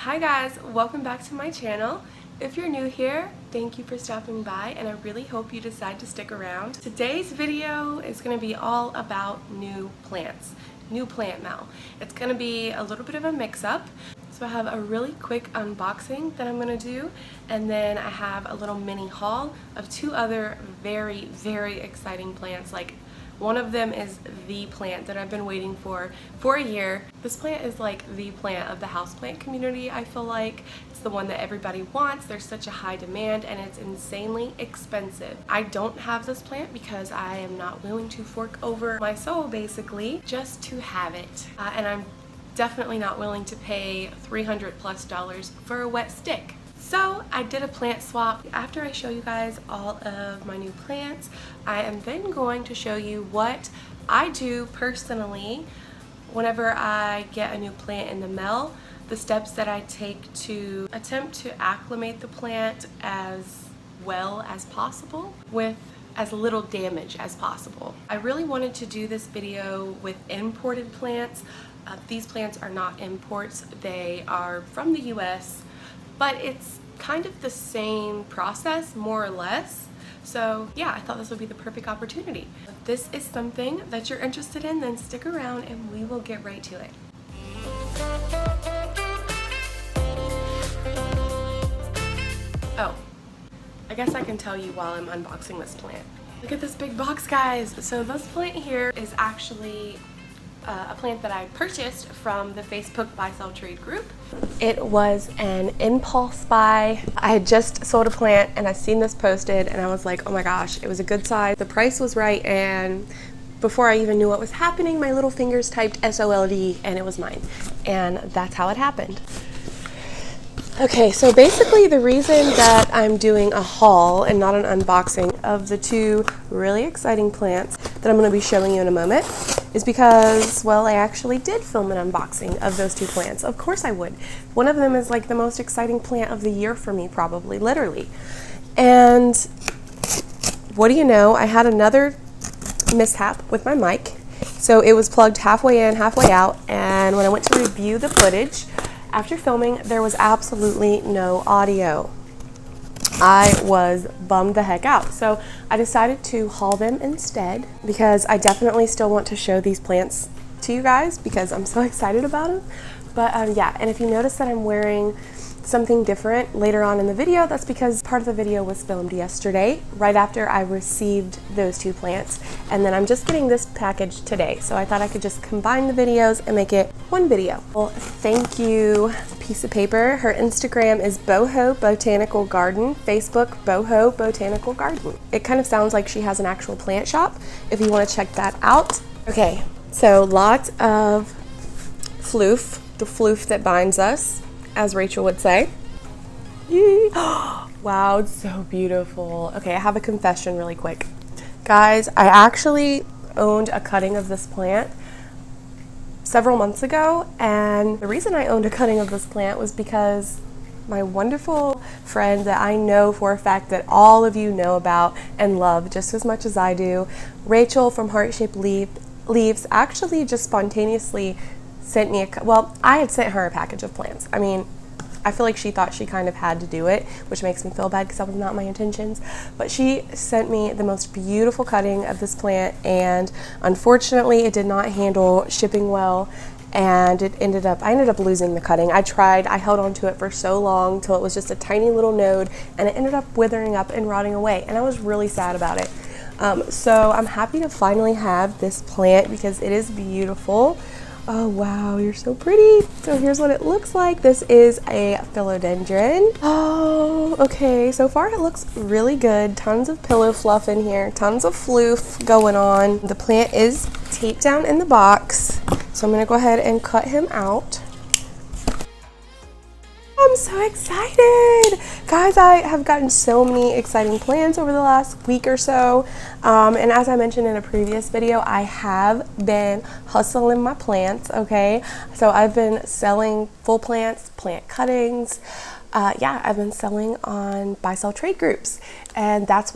Hi guys, welcome back to my channel. If you're new here, thank you for stopping by and I really hope you decide to stick around. Today's video is going to be all about new plants, new plant mail. It's going to be a little bit of a mix-up. So I have a really quick unboxing that I'm going to do, and then I have a little mini haul of two other very exciting plants. Like, one of them is the plant that I've been waiting for a year. This plant is like the plant of the houseplant community, I feel like. It's the one that everybody wants. There's such a high demand and it's insanely expensive. I don't have this plant because I am not willing to fork over my soul, basically, just to have it. And I'm definitely not willing to pay $300+ for a wet stick. So I did a plant swap. After I show you guys all of my new plants, I am then going to show you what I do personally whenever I get a new plant in the mail, the steps that I take to attempt to acclimate the plant as well as possible with as little damage as possible. I really wanted to do this video with imported plants. These plants are not imports, they are from the US, but it's kind of the same process, more or less. So yeah, I thought this would be the perfect opportunity. If this is something that you're interested in, then stick around and we will get right to it. Oh, I guess I can tell you while I'm unboxing this plant. Look at this big box, guys. So this plant here is actually a plant that I purchased from the Facebook Buy Sell Trade group. It was an impulse buy. I had just sold a plant and I seen this posted and I was like, oh my gosh, it was a good size. The price was right, and before I even knew what was happening, my little fingers typed SOLD and it was mine. And that's how it happened. Okay, so basically the reason that I'm doing a haul and not an unboxing of the two really exciting plants that I'm going to be showing you in a moment is because, well, I actually did film an unboxing of those two plants. Of course I would. One of them is like the most exciting plant of the year for me, probably, literally. And what do you know, I had another mishap with my mic. So it was plugged halfway in, halfway out, and when I went to review the footage after filming, there was absolutely no audio. I was bummed the heck out. So I decided to haul them instead because I definitely still want to show these plants to you guys because I'm so excited about them. But yeah, and if you notice that I'm wearing something different later on in the video, that's because part of the video was filmed yesterday, right after I received those two plants. And then I'm just getting this package today. So I thought I could just combine the videos and make it one video. Well, thank you, piece of paper. Her Instagram is Boho Botanical Garden, Facebook Boho Botanical Garden. It kind of sounds like she has an actual plant shop if you want to check that out. Okay, so lots of floof, the floof that binds us, as Rachel would say. Wow, it's so beautiful. Okay, I have a confession really quick. Guys, I actually owned a cutting of this plant several months ago, and the reason I owned a cutting of this plant was because my wonderful friend that I know for a fact that all of you know about and love just as much as I do, Rachel from Heart Shaped Leaves, actually just spontaneously sent me well, I had sent her a package of plants. I mean, I feel like she thought she kind of had to do it, which makes me feel bad because that was not my intentions. But she sent me the most beautiful cutting of this plant, and unfortunately it did not handle shipping well, and I ended up losing the cutting. I held on to it for so long till it was just a tiny little node, and it ended up withering up and rotting away, and I was really sad about it. So I'm happy to finally have this plant because it is beautiful. Oh wow, you're so pretty. So here's what it looks like. This is a philodendron. Oh, okay, so far it looks really good. Tons of pillow fluff in here, tons of floof going on. The plant is taped down in the box, so I'm gonna go ahead and cut him out. I'm so excited! Guys, I have gotten so many exciting plans over the last week or so. And as I mentioned in a previous video, I have been hustling my plants, okay? So I've been selling full plants, plant cuttings. Yeah, I've been selling on buy sell trade groups. And that's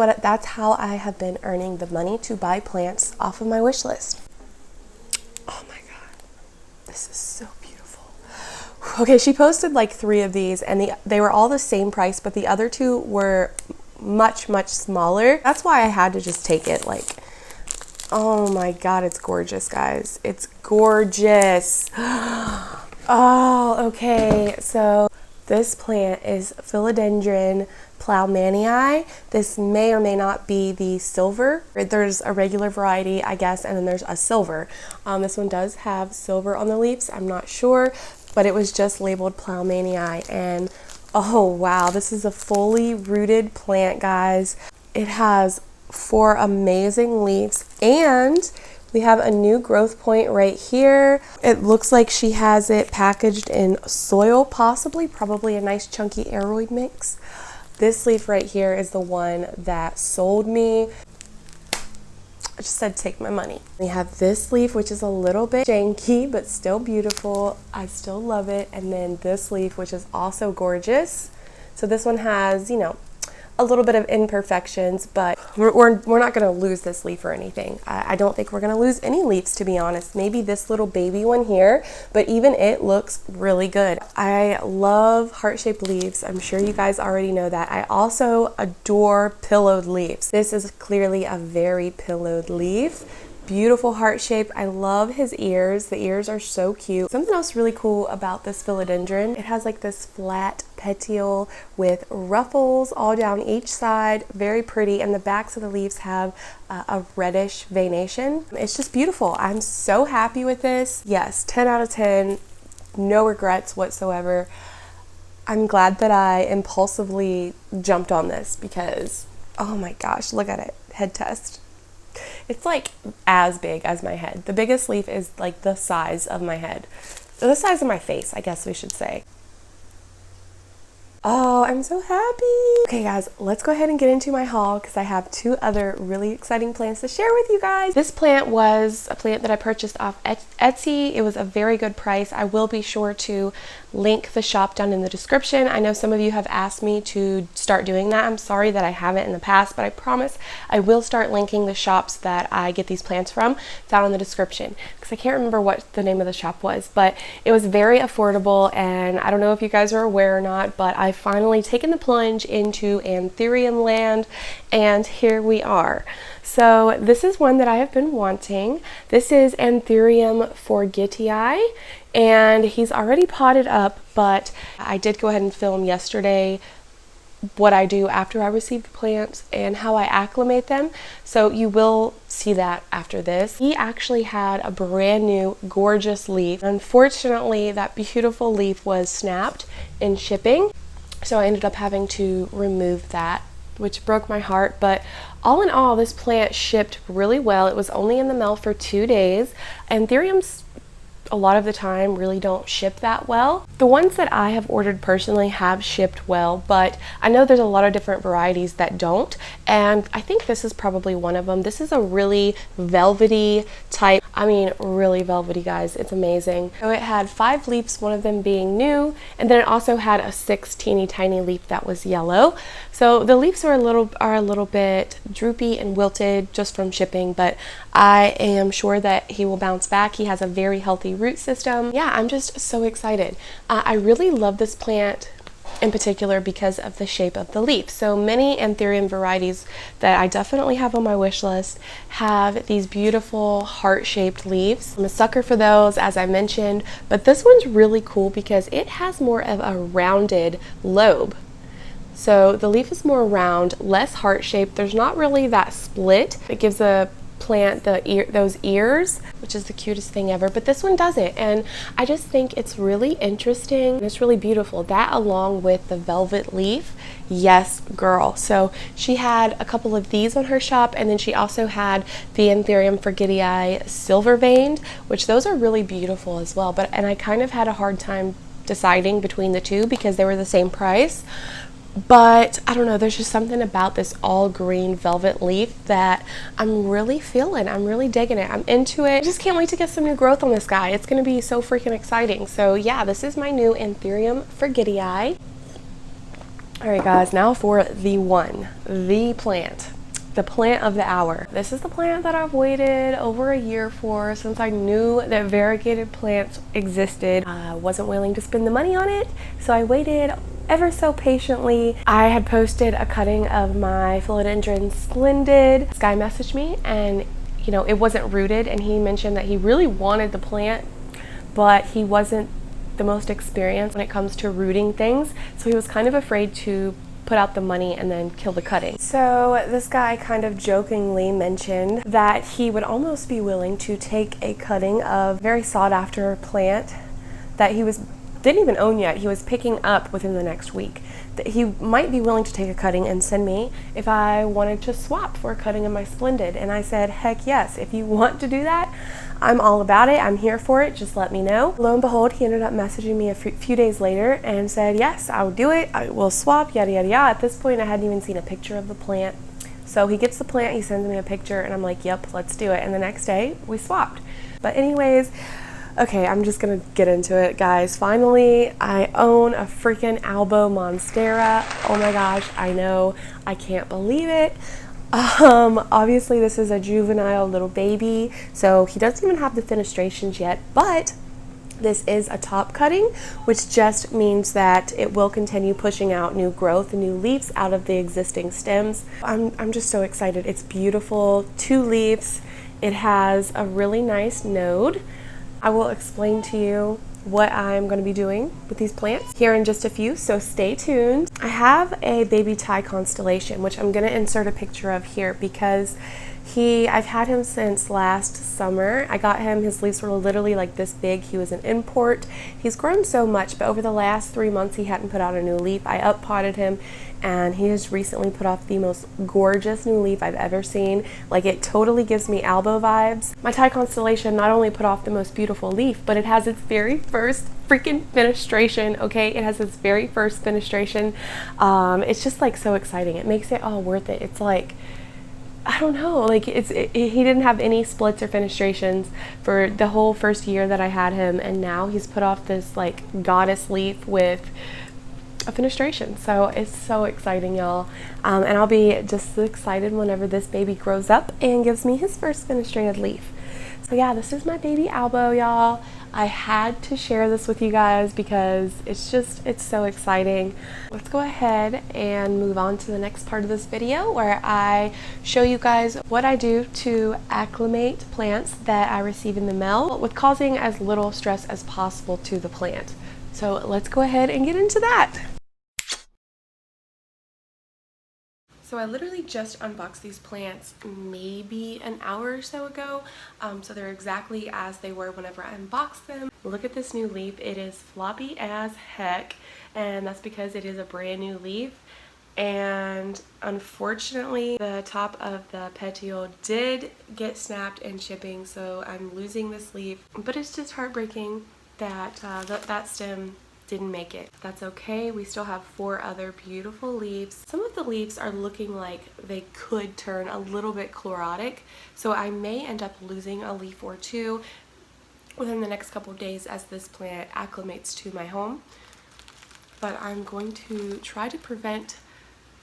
how I have been earning the money to buy plants off of my wish list. Oh my God, this is so beautiful. Okay, she posted like 3 of these, and they were all the same price, but the other 2 were much smaller. That's why I had to just take it. Like, oh my god, it's gorgeous, guys. It's gorgeous. Oh, okay. So this plant is Philodendron plowmanii. This may or may not be the silver. There's a regular variety, I guess, and then there's a silver. This one does have silver on the leaves. I'm not sure, but it was just labeled plowmanii, and oh wow, this is a fully rooted plant, guys. It has 4 amazing leaves, and we have a new growth point right here. It looks like she has it packaged in soil, probably a nice chunky aeroid mix. This leaf right here is the one that sold me. I just said take my money. We have this leaf, which is a little bit janky, but still beautiful. I still love it. And then this leaf, which is also gorgeous. So this one has, you know, a little bit of imperfections, but we're not going to lose this leaf or anything. I don't think we're going to lose any leaves, to be honest. Maybe this little baby one here, but even it looks really good. I love heart-shaped leaves. I'm sure you guys already know that. I also adore pillowed leaves. This is clearly a very pillowed leaf. Beautiful heart shape. I love his ears. The ears are so cute. Something else really cool about this philodendron, it has like this flat petiole with ruffles all down each side. Very pretty, and the backs of the leaves have a reddish veination. It's just beautiful. I'm so happy with this. Yes, 10 out of 10. No regrets whatsoever. I'm glad that I impulsively jumped on this because, oh my gosh, look at it. Head test. It's like as big as my head. The biggest leaf is like the size of my head. The size of my face, I guess we should say. Oh, I'm so happy. Okay guys, let's go ahead and get into my haul because I have 2 other really exciting plants to share with you guys. This plant was a plant that I purchased off Etsy. It was a very good price. I will be sure to link the shop down in the description. I know some of you have asked me to start doing that. I'm sorry that I haven't in the past, but I promise I will start linking the shops that I get these plants from down in the description because I can't remember what the name of the shop was, but it was very affordable, and I don't know if you guys are aware or not, but I've finally taken the plunge into Anthurium land, and here we are. So this is one that I have been wanting. This is Anthurium forgetii, and he's already potted up, but I did go ahead and film yesterday what I do after I receive the plants and how I acclimate them. So you will see that after this. He actually had a brand new gorgeous leaf. Unfortunately, that beautiful leaf was snapped in shipping. So I ended up having to remove that, which broke my heart. But all in all, this plant shipped really well. It was only in the mail for 2 days. Anthuriums, a lot of the time, really don't ship that well. The ones that I have ordered personally have shipped well, but I know there's a lot of different varieties that don't, and I think this is probably one of them. This is a really velvety type. I mean, really velvety, guys. It's amazing. So it had 5 leaves, one of them being new, and then it also had a 6 teeny tiny leaf that was yellow. So the leaves are a little bit droopy and wilted just from shipping, but I am sure that he will bounce back. He has a very healthy root system. Yeah, I'm just so excited. I really love this plant in particular because of the shape of the leaf. So many Anthurium varieties that I definitely have on my wish list have these beautiful heart-shaped leaves. I'm a sucker for those, as I mentioned, but this one's really cool because it has more of a rounded lobe. So the leaf is more round, less heart-shaped. There's not really that split. It gives a plant those ears, which is the cutest thing ever, but this one doesn't, and I just think it's really interesting and it's really beautiful. That along with the velvet leaf, yes girl. So she had a couple of these on her shop, and then she also had the Anthurium forgetii silver veined, which those are really beautiful as well, and I kind of had a hard time deciding between the two because they were the same price. But I don't know, there's just something about this all green velvet leaf that I'm really feeling. I'm really digging it. I'm into it. I just can't wait to get some new growth on this guy. It's going to be so freaking exciting. So yeah, this is my new Anthurium forgetii. Alright guys, now for the plant the plant of the hour. This is the plant that I've waited over a year for since I knew that variegated plants existed. I wasn't willing to spend the money on it, so I waited ever so patiently. I had posted a cutting of my Philodendron Splendid. This guy messaged me and you know, it wasn't rooted, and he mentioned that he really wanted the plant, but he wasn't the most experienced when it comes to rooting things, so he was kind of afraid to put out the money and then kill the cutting. So this guy kind of jokingly mentioned that he would almost be willing to take a cutting of very sought after plant that he didn't even own yet. He was picking up within the next week. That he might be willing to take a cutting and send me if I wanted to swap for a cutting of my Splendid. And I said, heck yes, if you want to do that, I'm all about it. I'm here for it. Just let me know. Lo and behold, he ended up messaging me a few days later and said, yes, I'll do it. I will swap, yada, yada, yada. At this point, I hadn't even seen a picture of the plant. So he gets the plant, he sends me a picture, and I'm like, yep, let's do it. And the next day, we swapped. But anyways, okay, I'm just gonna get into it, guys. Finally, I own a freaking Albo Monstera. Oh my gosh, I know. I can't believe it. Obviously this is a juvenile little baby, so he doesn't even have the fenestrations yet, but this is a top cutting, which just means that it will continue pushing out new growth and new leaves out of the existing stems. I'm just so excited. It's beautiful. 2 leaves. It has a really nice node. I will explain to you what I'm going to be doing with these plants here in just a few, so stay tuned. I have a baby Thai constellation, which I'm going to insert a picture of here because I've had him since last summer. I got him, his leaves were literally like this big. He was an import. He's grown so much, but over the last 3 months he hadn't put out a new leaf. I uppotted him and he has recently put off the most gorgeous new leaf I've ever seen. Like, it totally gives me Albo vibes. My Thai constellation not only put off the most beautiful leaf, but it has its very first freaking fenestration, okay? It has its very first fenestration. It's just like so exciting. It makes it all worth it. It's like, I don't know, like he didn't have any splits or fenestrations for the whole first year that I had him, and now he's put off this like goddess leaf with a fenestration. So it's so exciting, y'all. And I'll be just excited whenever this baby grows up and gives me his first fenestrated leaf. So yeah, this is my baby Albo, y'all. I had to share this with you guys because it's so exciting. Let's go ahead and move on to the next part of this video where I show you guys what I do to acclimate plants that I receive in the mail with causing as little stress as possible to the plant. So let's go ahead and get into that. So I literally just unboxed these plants maybe an hour or so ago, so they're exactly as they were whenever I unboxed them. Look at this new leaf. It is floppy as heck, and that's because it is a brand new leaf. And unfortunately, the top of the petiole did get snapped in shipping, so I'm losing this leaf. But it's just heartbreaking that that stem didn't make it. That's okay. We still have 4 other beautiful leaves. Some of the leaves are looking like they could turn a little bit chlorotic, so I may end up losing a leaf or 2 within the next couple of days as this plant acclimates to my home. But I'm going to try to prevent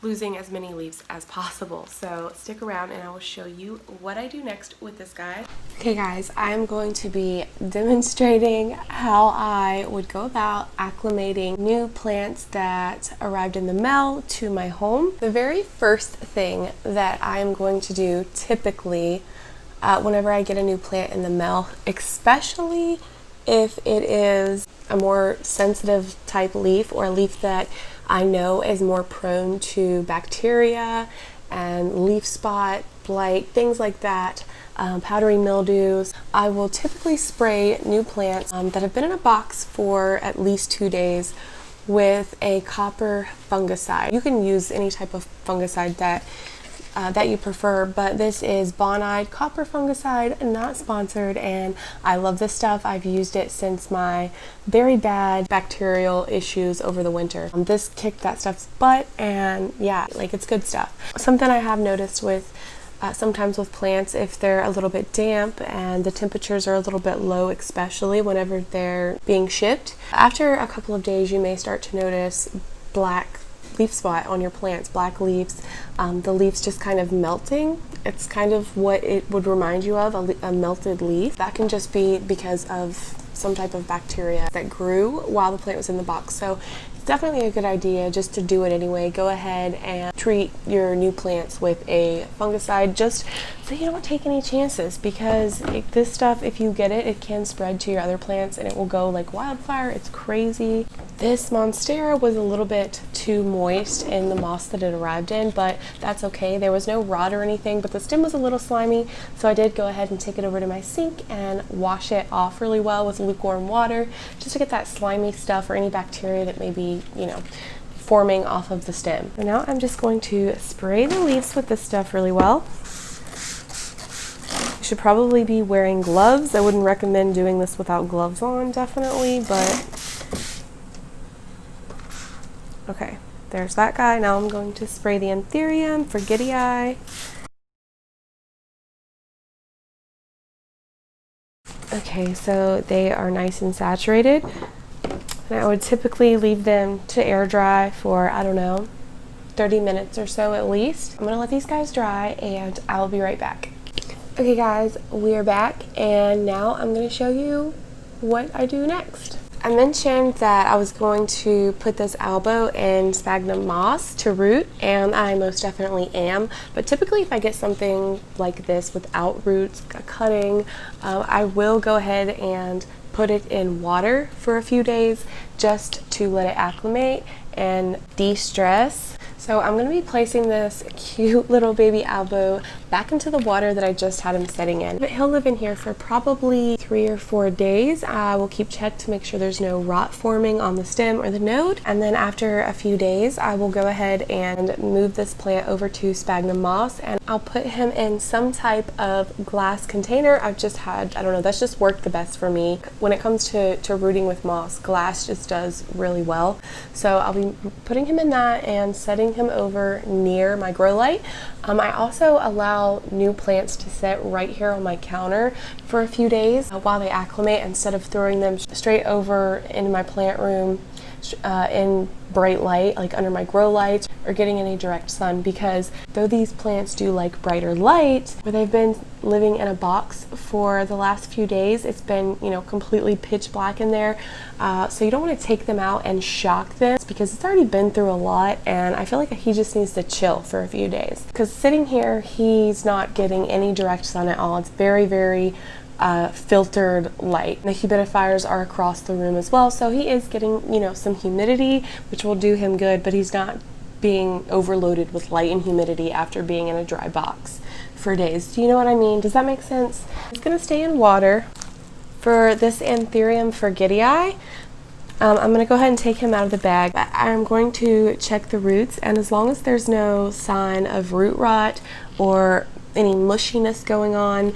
losing as many leaves as possible. So stick around and I will show you what I do next with this guy. Okay guys, I'm going to be demonstrating how I would go about acclimating new plants that arrived in the mail to my home. The very first thing that I am going to do typically whenever I get a new plant in the mail, especially if it is a more sensitive type leaf or a leaf that I know is more prone to bacteria and leaf spot, blight, things like that, powdery mildews, I will typically spray new plants that have been in a box for at least 2 days with a copper fungicide. You can use any type of fungicide that you prefer, but this is Bonide copper fungicide, not sponsored, and I love this stuff. I've used it since my very bad bacterial issues over the winter. This kicked that stuff's butt, and yeah, like, it's good stuff. Something I have noticed with sometimes with plants, if they're a little bit damp and the temperatures are a little bit low, especially whenever they're being shipped, after a couple of days you may start to notice black leaf spot on your plants, black leaves, the leaves just kind of melting. It's kind of what it would remind you of, a melted leaf. That can just be because of some type of bacteria that grew while the plant was in the box. So it's definitely a good idea just to do it anyway. Go ahead and treat your new plants with a fungicide just so you don't take any chances, because this stuff, if you get it, it can spread to your other plants and it will go like wildfire. It's crazy. This monstera was a little bit too moist in the moss that it arrived in, but that's okay. There was no rot or anything, but the stem was a little slimy, so I did go ahead and take it over to my sink and wash it off really well with lukewarm water just to get that slimy stuff or any bacteria that may be, you know, forming off of the stem. So now I'm just going to spray the leaves with this stuff really well. You should probably be wearing gloves. I wouldn't recommend doing this without gloves on, definitely, but okay, there's that guy. Now I'm going to spray the Anthurium, forgetii. Okay, so they are nice and saturated. And I would typically leave them to air dry for, I don't know, 30 minutes or so at least. I'm gonna let these guys dry and I'll be right back. Okay guys, we are back and now I'm gonna show you what I do next. I mentioned that I was going to put this elbow in sphagnum moss to root, and I most definitely am. But typically if I get something like this without roots, a cutting, I will go ahead and put it in water for a few days just to let it acclimate and de-stress. So I'm going to be placing this cute little baby elbow back into the water that I just had him sitting in. But he'll live in here for probably 3 or 4 days. I will keep check to make sure there's no rot forming on the stem or the node. And then after a few days, I will go ahead and move this plant over to sphagnum moss, and I'll put him in some type of glass container. I've just had, I don't know, that's just worked the best for me. When it comes to rooting with moss, glass just does really well. So I'll be putting him in that and setting him over near my grow light. I also allow new plants to sit right here on my counter for a few days while they acclimate, instead of throwing them straight over into my plant room in bright light, like under my grow lights, or getting any direct sun, because though these plants do like brighter light, where they've been living in a box for the last few days, it's been, you know, completely pitch black in there. So you don't want to take them out and shock them, because it's already been through a lot, and I feel like he just needs to chill for a few days. Because sitting here, he's not getting any direct sun at all. It's very, very filtered light. The humidifiers are across the room as well, so he is getting, you know, some humidity, which will do him good, but he's not being overloaded with light and humidity after being in a dry box for days. Do you know what I mean? Does that make sense? It's gonna stay in water. For this Anthurium forgetii, I'm going to go ahead and take him out of the bag. I'm going to check the roots, and as long as there's no sign of root rot or any mushiness going on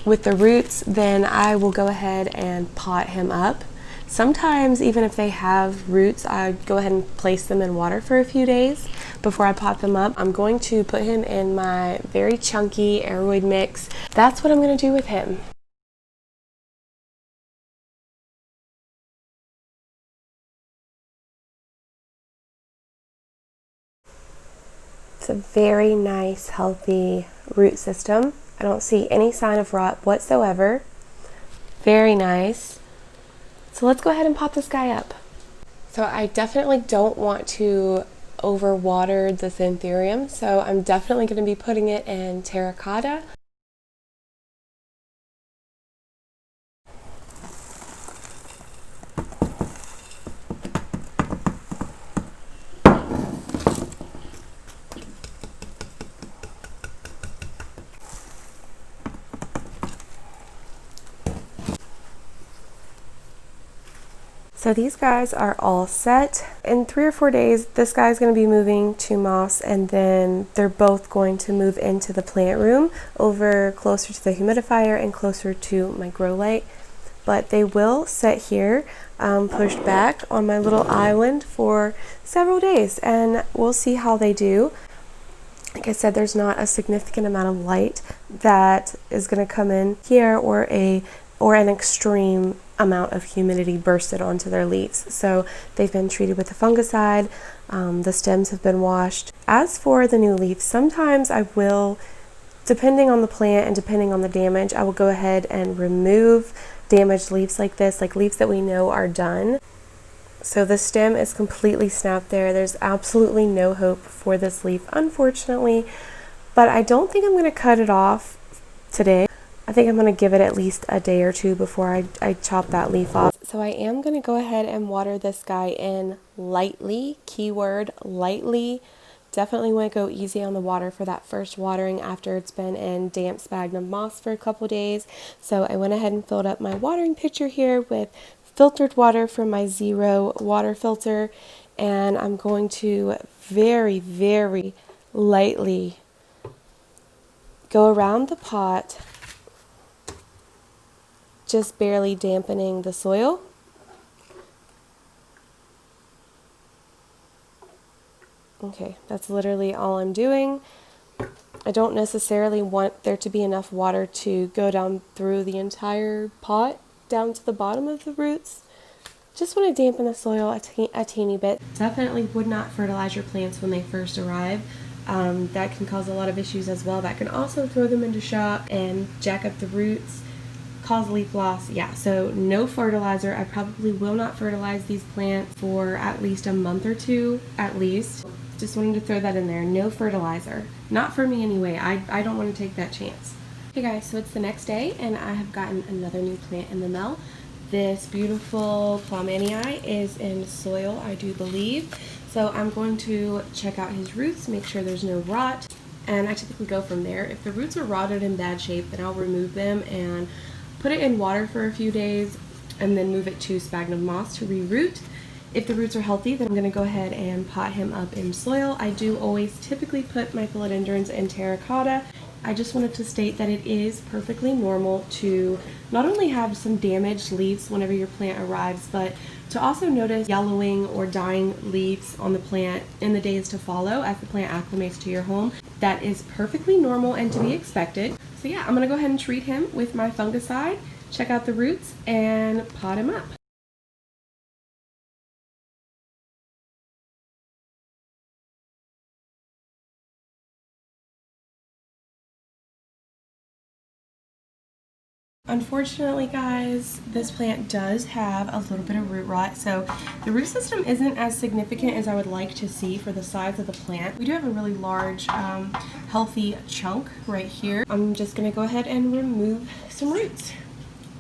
with the roots, then I will go ahead and pot him up. Sometimes even if they have roots, I go ahead and place them in water for a few days before I pot them up. I'm going to put him in my very chunky aeroid mix. That's what I'm going to do with him. It's a very nice, healthy root system. I don't see any sign of rot whatsoever. Very nice. So let's go ahead and pot this guy up. So I definitely don't want to overwater this Anthurium, so I'm definitely going to be putting it in terracotta. So these guys are all set. In 3 or 4 days, this guy's going to be moving to moss, and then they're both going to move into the plant room over closer to the humidifier and closer to my grow light. But they will sit here pushed back on my little island for several days, and we'll see how they do. Like I said, there's not a significant amount of light that is going to come in here, or an extreme amount of humidity bursted onto their leaves. So they've been treated with a fungicide. The stems have been washed. As for the new leaves, sometimes I will, depending on the plant and depending on the damage, I will go ahead and remove damaged leaves like this, like leaves that we know are done. So the stem is completely snapped there. There's absolutely no hope for this leaf, unfortunately, but I don't think I'm going to cut it off today. I think I'm going to give it at least a day or two before I chop that leaf off. So I am going to go ahead and water this guy in lightly, keyword lightly. Definitely want to go easy on the water for that first watering after it's been in damp sphagnum moss for a couple days. So I went ahead and filled up my watering pitcher here with filtered water from my Zero water filter, and I'm going to very, very lightly go around the pot, just barely dampening the soil. Okay, that's literally all I'm doing. I don't necessarily want there to be enough water to go down through the entire pot, down to the bottom of the roots. Just want to dampen the soil a teeny bit. Definitely would not fertilize your plants when they first arrive. That can cause a lot of issues as well. That can also throw them into shock and jack up the roots, cause leaf loss. Yeah, so no fertilizer. I probably will not fertilize these plants for at least a month or two at least. Just wanting to throw that in there. No fertilizer. Not for me anyway. I don't want to take that chance. Hey guys, so it's the next day and I have gotten another new plant in the mail. This beautiful plowmanii is in soil, I do believe. So I'm going to check out his roots, make sure there's no rot, and I typically go from there. If the roots are rotted in bad shape, then I'll remove them and put it in water for a few days and then move it to sphagnum moss to reroot. If the roots are healthy, then I'm going to go ahead and pot him up in soil. I do always typically put my philodendrons in terracotta. I just wanted to state that it is perfectly normal to not only have some damaged leaves whenever your plant arrives, but to also notice yellowing or dying leaves on the plant in the days to follow as the plant acclimates to your home. That is perfectly normal and to be expected. So yeah, I'm going to go ahead and treat him with my fungicide, check out the roots, and pot him up. Unfortunately, guys, this plant does have a little bit of root rot, so the root system isn't as significant as I would like to see for the size of the plant. We do have a really large, healthy chunk right here. I'm just going to go ahead and remove some roots,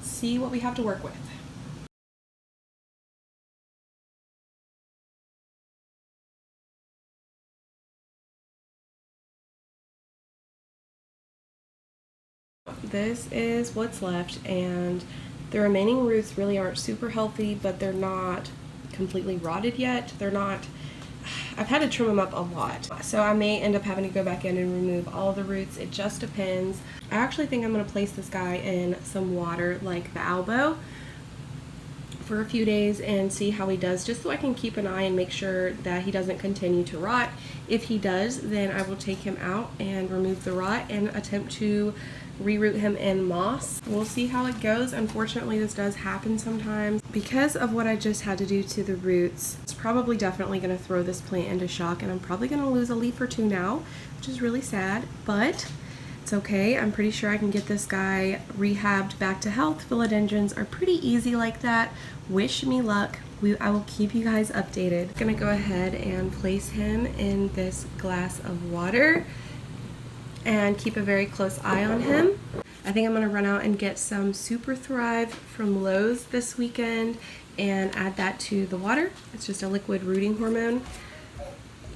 see what we have to work with. This is what's left, and the remaining roots really aren't super healthy, but they're not completely rotted yet. They're not, I've had to trim them up a lot, so I may end up having to go back in and remove all the roots. It just depends. I actually think I'm going to place this guy in some water like the elbow for a few days and see how he does, just so I can keep an eye and make sure that he doesn't continue to rot. If he does, then I will take him out and remove the rot and attempt to reroot him in moss. We'll see how it goes. Unfortunately, this does happen sometimes. Because of what I just had to do to the roots, it's probably definitely going to throw this plant into shock, and I'm probably going to lose a leaf or two now, which is really sad, but it's okay. I'm pretty sure I can get this guy rehabbed back to health. Philodendrons are pretty easy like that. Wish me luck. I will keep you guys updated. I'm gonna go ahead and place him in this glass of water and keep a very close eye on him. I think I'm gonna run out and get some Super Thrive from Lowe's this weekend and add that to the water. It's just a liquid rooting hormone.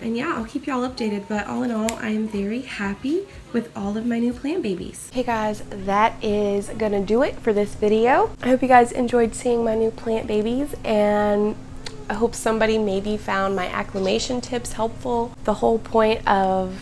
And yeah, I'll keep y'all updated, but all in all, I am very happy with all of my new plant babies. Hey guys, that is gonna do it for this video. I hope you guys enjoyed seeing my new plant babies, and I hope somebody maybe found my acclimation tips helpful. The whole point of,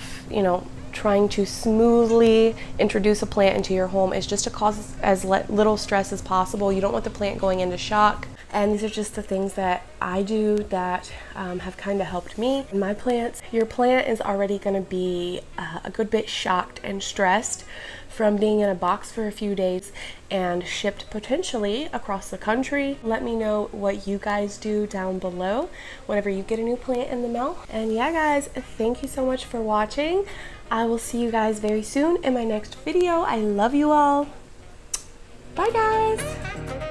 trying to smoothly introduce a plant into your home is just to cause as little stress as possible. You don't want the plant going into shock. And these are just the things that I do that have kind of helped me and my plants. Your plant is already going to be a good bit shocked and stressed from being in a box for a few days and shipped potentially across the country. Let me know what you guys do down below whenever you get a new plant in the mail. And yeah guys, thank you so much for watching. I will see you guys very soon in my next video. I love you all. Bye guys.